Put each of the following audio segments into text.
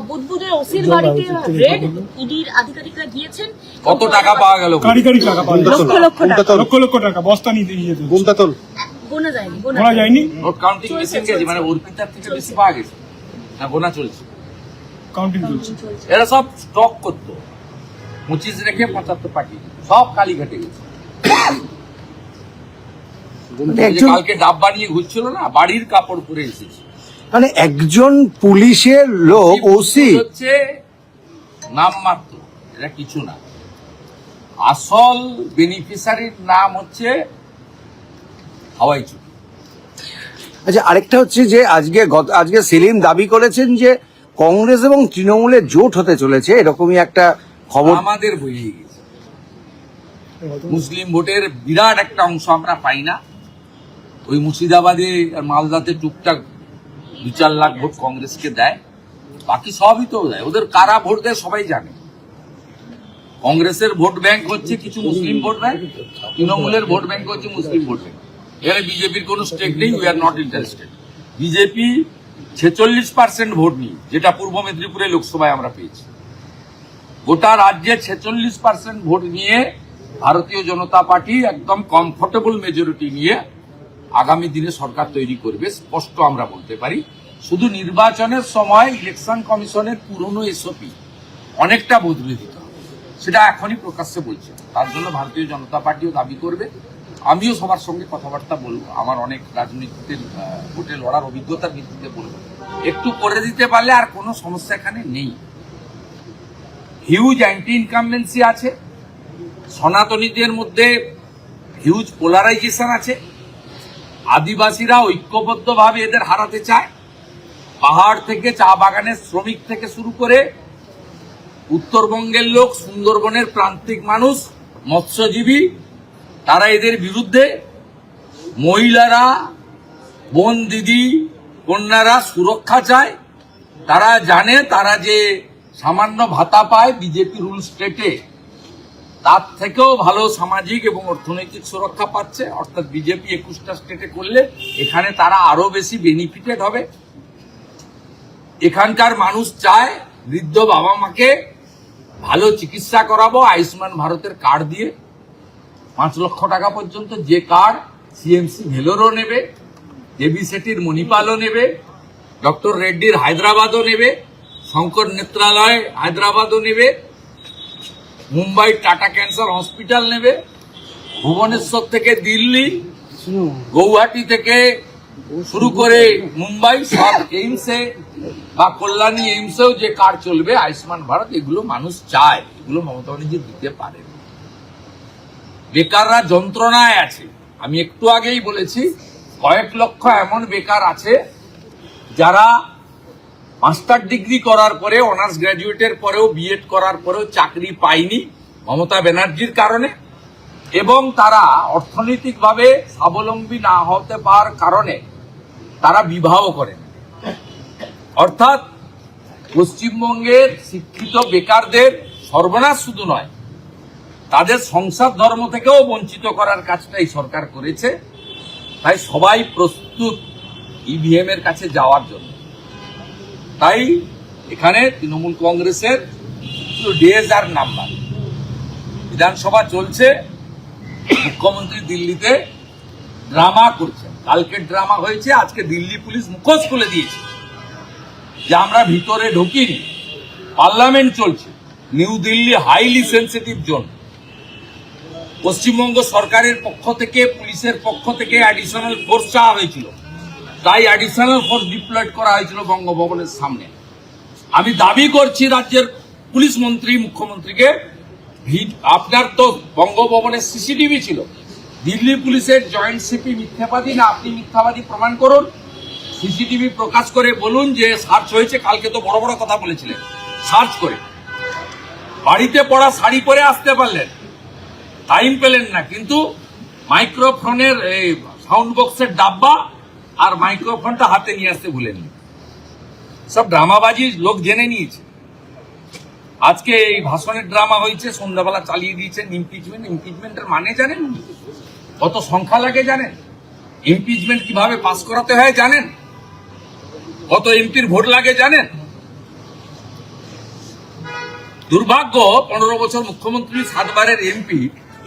বুদবুদের ওসির বাড়িতে রেড ইডির আধিকারিকরা গিয়েছেন। কত টাকা পাওয়া গেল? কারি টাকা পাওয়া গেল, লক্ষ লক্ষ টাকা বস্তা নিয়ে যেত। গোনা যায়নি, গোনা যায়নি। নোট কাউন্টিং মেশিন গেছে, মানে অর্পিতার থেকে বেশি পাওয়া গেছে না? গোনা চলছে, কাউন্টিং চলছে। এরা সব স্টক করতো, 25 রেখে 75 পাঠিয়ে সব কালী ঘাটে গেছে। কালকে ডাব্বা নিয়ে ঘুরছিল না, বাড়ির কাপড় পরে এসেছে। মানে একজন পুলিশের লোক ওসি হচ্ছে নাম মাত্র, এটা কিছু না। আসল বেনিফিশিয়ারির নাম হচ্ছে হাওয়াই চুক্তি। আচ্ছা, আরেকটা হচ্ছে যে আজকে সেলিম দাবি করেছেন যে কংগ্রেস এবং তৃণমূলের জোট হতে চলেছে, এরকমই একটা খবর আমাদের বইয়ে গেছে। মুসলিম ভোটের বিরাট একটা অংশ আমরা পাই না। ওই মুর্শিদাবাদে আর মালদাতে টুকটাক 2-4 লাখ ভোট কংগ্রেসকে দেয়, বাকি সবই তো দেয়। ওদের কারা ভোট দেয় সবাই জানে। কংগ্রেসের ভোট ব্যাংক হচ্ছে কিছু মুসলিম ভোট ব্যাংক, তৃণমূলের ভোট ব্যাংক হচ্ছে মুসলিম ভোট ব্যাংক। এখানে বিজেপির কোনো স্টেক নেই, we are not interested. BJP 46% vote নিয়ে, যেটা পূর্ব মেদিনীপুরে লোকসভায় আমরা পেয়েছি। গোটা রাজ্যে 46% ভোট নিয়ে ভারতীয় জনতা পার্টি একদম কমফোর্টেবল মেজরিটি নিয়ে আগামী দিনে সরকার তৈরি করবে, স্পষ্ট আমরা বলতে পারি। শুধু নির্বাচনের সময় ইলেকশন কমিশনের পুরনো এসওপি অনেকটা বদলে দিতে হবে, সেটা এখনই প্রকাশ্যে বলছে। তার জন্য ভারতীয় জনতা পার্টিও দাবি করবে, আমিও সবার সঙ্গে কথাবার্তা বলবো। আমার অনেক রাজনীতির ভোটে লড়ার অভিজ্ঞতার ভিত্তিতে বলবো, একটু করে দিতে পারলে আর কোনো সমস্যা এখানে নেই। হিউজ অ্যান্টি ইনকামবেন্সি আছে, সনাতনীদের মধ্যে হিউজ পোলারাইজেশন আছে। আদিবাসীরা ঐক্যবদ্ধভাবে এদের হারাতে চায়। পাহাড় থেকে চা বাগানের শ্রমিক থেকে শুরু করে উত্তরবঙ্গের লোক, সুন্দরবনের প্রান্তিক মানুষ, মৎস্যজীবী, তারা এদের বিরুদ্ধে। মহিলারা, বোন দিদি কন্যারা সুরক্ষা চায়। তারা জানে তারা যে সামান্য ভাতা পায় বিজেপি রুল স্টেটে, তার থেকেও ভালো সামাজিক এবং অর্থনৈতিক সুরক্ষা পাচ্ছে। অর্থাৎ বিজেপি 21টা স্টেটে করলে এখানে তারা আরো বেশি বেনিফিটেড হবে। এখানকার মানুষ চায় বৃদ্ধ বাবা মাকে ভালো চিকিৎসা করাবো আয়ুষ্মান ভারতের কার্ড দিয়ে, 5 লক্ষ টাকা পর্যন্ত, যে কার্ড সিএমসি ভেলোরও নেবে, দেবী সেটির মণিপালও নেবে, ডক্টর রেড্ডির হায়দ্রাবাদও নেবে, শঙ্কর নেত্রালয় হায়দ্রাবাদও নেবে, মুম্বাই টাটা ক্যান্সার হসপিটাল নেবে, ভুবনেশ্বর থেকে দিল্লি, গৌহাটি থেকে শুরু করে মুম্বাই, সব এইমসে বা কল্যাণী এইমসেও যে কার্ড চলবে আয়ুষ্মান ভারত, এগুলো মানুষ চায়, এগুলো মমতা ব্যানার্জি দিতে পারে। বেকাররা যন্ত্রণায় আছে। আমি একটু আগেই বলেছি, কয়েক লক্ষ এমন বেকার আছে যারা মাস্টার ডিগ্রি করার পরে, অনার্স গ্র্যাজুয়েটের পরেও, বিএড করার পরেও চাকরি পায়নি মমতা ব্যানার্জির কারণে, এবং তারা অর্থনৈতিকভাবে স্বাবলম্বী না হতে পারার কারণে তারা বিবাহ করেন। অর্থাৎ পশ্চিমবঙ্গের শিক্ষিত বেকারদের সর্বনাশ শুধু নয়, তাদের সংসার ধর্ম থেকেও বঞ্চিত করার কাজটা এই সরকার করেছে। তাই সবাই প্রস্তুত ইভিএম এর কাছে যাওয়ার জন্য। তাই এখানে তৃণমূল কংগ্রেসের ডেজ আর নাম্বার। বিধানসভা চলছে, মুখ্যমন্ত্রী দিল্লিতে ড্রামা করছেন। কালকে ড্রামা হয়েছে, আজকে দিল্লি পুলিশ মুখোশ খুলে দিয়েছে যে আমরা ভিতরে ঢুকিনি। পার্লামেন্ট চলছে, new Delhi highly sensitive zone. Paschimbanga সরকারের পক্ষ থেকে, পুলিশের পক্ষ থেকে অ্যাডিশনাল ফোর্স চাওয়া হয়েছিল, তাই অ্যাডিশনাল ফোর্স ডিপ্লয়েড করা হয়েছিল বঙ্গভবনের সামনে। আমি দাবি করছি রাজ্যের পুলিশ মন্ত্রী, মুখ্যমন্ত্রীকে, আপনার তো বঙ্গভবনের সিসিটিভি ছিল, দিল্লি পুলিশের জয়েন্ট সিপি মিথ্যাবাদী না আপনি মিথ্যাবাদী প্রমাণ করুন, সিসিটিভি প্রকাশ করে বলুন যে সার্চ হয়েছে। কালকে তো বড় বড় কথা বলেছিলেন, সার্চ করে বাড়িতে পড়া শাড়ি পরে আসতে পারলেন, টাইম পেলেন না, কিন্তু মাইক্রোফোনের সাউন্ড বক্সের ডাব্বা আর মাইক্রোফোনটা হাতে নিয়ে আসতে ভুলেননি। সব ড্রামাবাজি লোক জেনে নিয়েছে। আজকে এই ভাষণের ড্রামা হয়েছে, সন্ধ্যাবেলা চালিয়ে দিয়েছেন ইমপিচমেন্টের মানে জানেন? কত সংখ্যা লাগে জানেন? ইমপিচমেন্ট কিভাবে পাস করাতে হয় জানেন? কত এমপির ভোট লাগে জানেন? দুর্ভাগ্য 15 বছর মুখ্যমন্ত্রী 7 বারের এমপি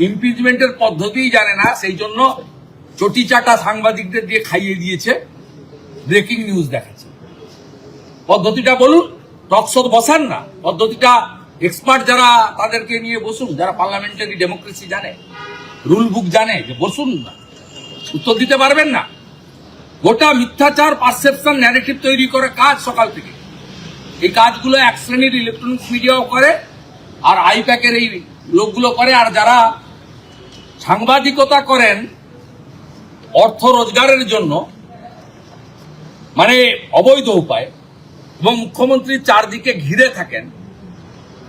ইমপিচমেন্টের পদ্ধতিই জানে না, সেই জন্য চটি চাটা সাংবাদিকদের দিয়ে খাইয়ে দিয়েছে, ব্রেকিং নিউজ দেখাচ্ছে। পদ্ধতিটা বলুন, টকশো বসান না, পদ্ধতিটা এক্সপার্ট যারা তাদেরকে নিয়ে বসুন, যারা পার্লামেন্টারি ডেমোক্রেসি জানে, রুল বুক জানে, যে বসুন না, উত্তর দিতে পারবেন না। গোটা মিথ্যাচার, পারসেপশন, ন্যারেটিভ তৈরি করে কাজ সকাল থেকে। এই কাজগুলো এক শ্রেণীর ইলেকট্রনিক্স মিডিয়াও করে, আর আইপ্যাকের এই লোকগুলো করে। আর যারা সাংবাদিকতা করেন অর্থ রোজগারের জন্য, মানে অবৈধ উপায়, এবং মুখ্যমন্ত্রীর চারদিকে ঘিরে থাকেন,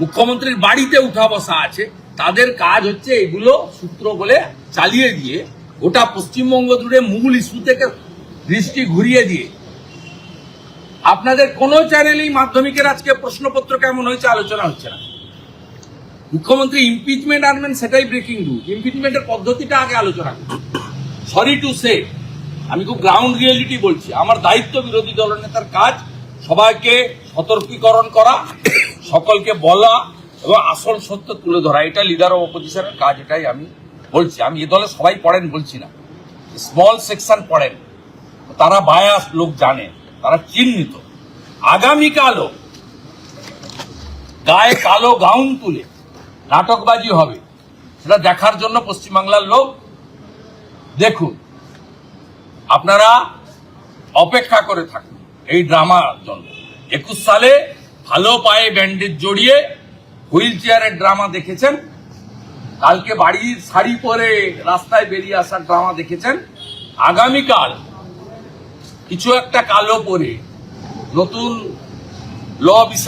মুখ্যমন্ত্রীর বাড়িতে উঠা বসা আছে, তাদের কাজ হচ্ছে এগুলো সূত্র বলে চালিয়ে দিয়ে গোটা পশ্চিমবঙ্গ জুড়ে মূল ইস্যু থেকে দৃষ্টি ঘুরিয়ে দিয়ে। আপনাদের কোন চ্যানেলেই মাধ্যমিকের আজকে প্রশ্নপত্র কেমন হয়েছে আলোচনা হচ্ছে না। মুখ্যমন্ত্রী ইমপিচমেন্ট আনবেন, সেটাই ব্রেকিং নিউজ। ইমপিচমেন্টের পদ্ধতিটা আগে আলোচনা করুন। সরি টু সে, আমি খুব গ্রাউন্ড রিয়েলিটি বলছি। আমার দায়িত্ব বিরোধী দলনেতার কাজ সবাইকে সতর্কীকরণ করা, সকলকে বলা এবং আসল সত্য তুলে ধরা। এটা লিডার অফ অপোজিশনের কাজ, এটাই আমি বলছি। আমি এ দলে সবাই পড়েন বলছি না, স্মল সেকশন পড়েন, তারা বায়াস, লোক জানে, তারা চিহ্নিত। আগামীকালও গায়ে কালো গাউন তুলে নাটকবাজি হবে, সেটা দেখার জন্য পশ্চিমবাংলার লোক দেখুন। আপনারা অপেক্ষা করে থাকুন এই ড্রামার জন্য। 21 সালে ভালো পায়ে ব্যান্ডেজ জড়িয়ে হুইল চেয়ারের ড্রামা দেখেছেন, কালকে বাড়ির শাড়ি পরে রাস্তায় বেরিয়ে আসার ড্রামা দেখেছেন। আগামীকাল কিছু একটা কালো পরে নতুন ল বিচার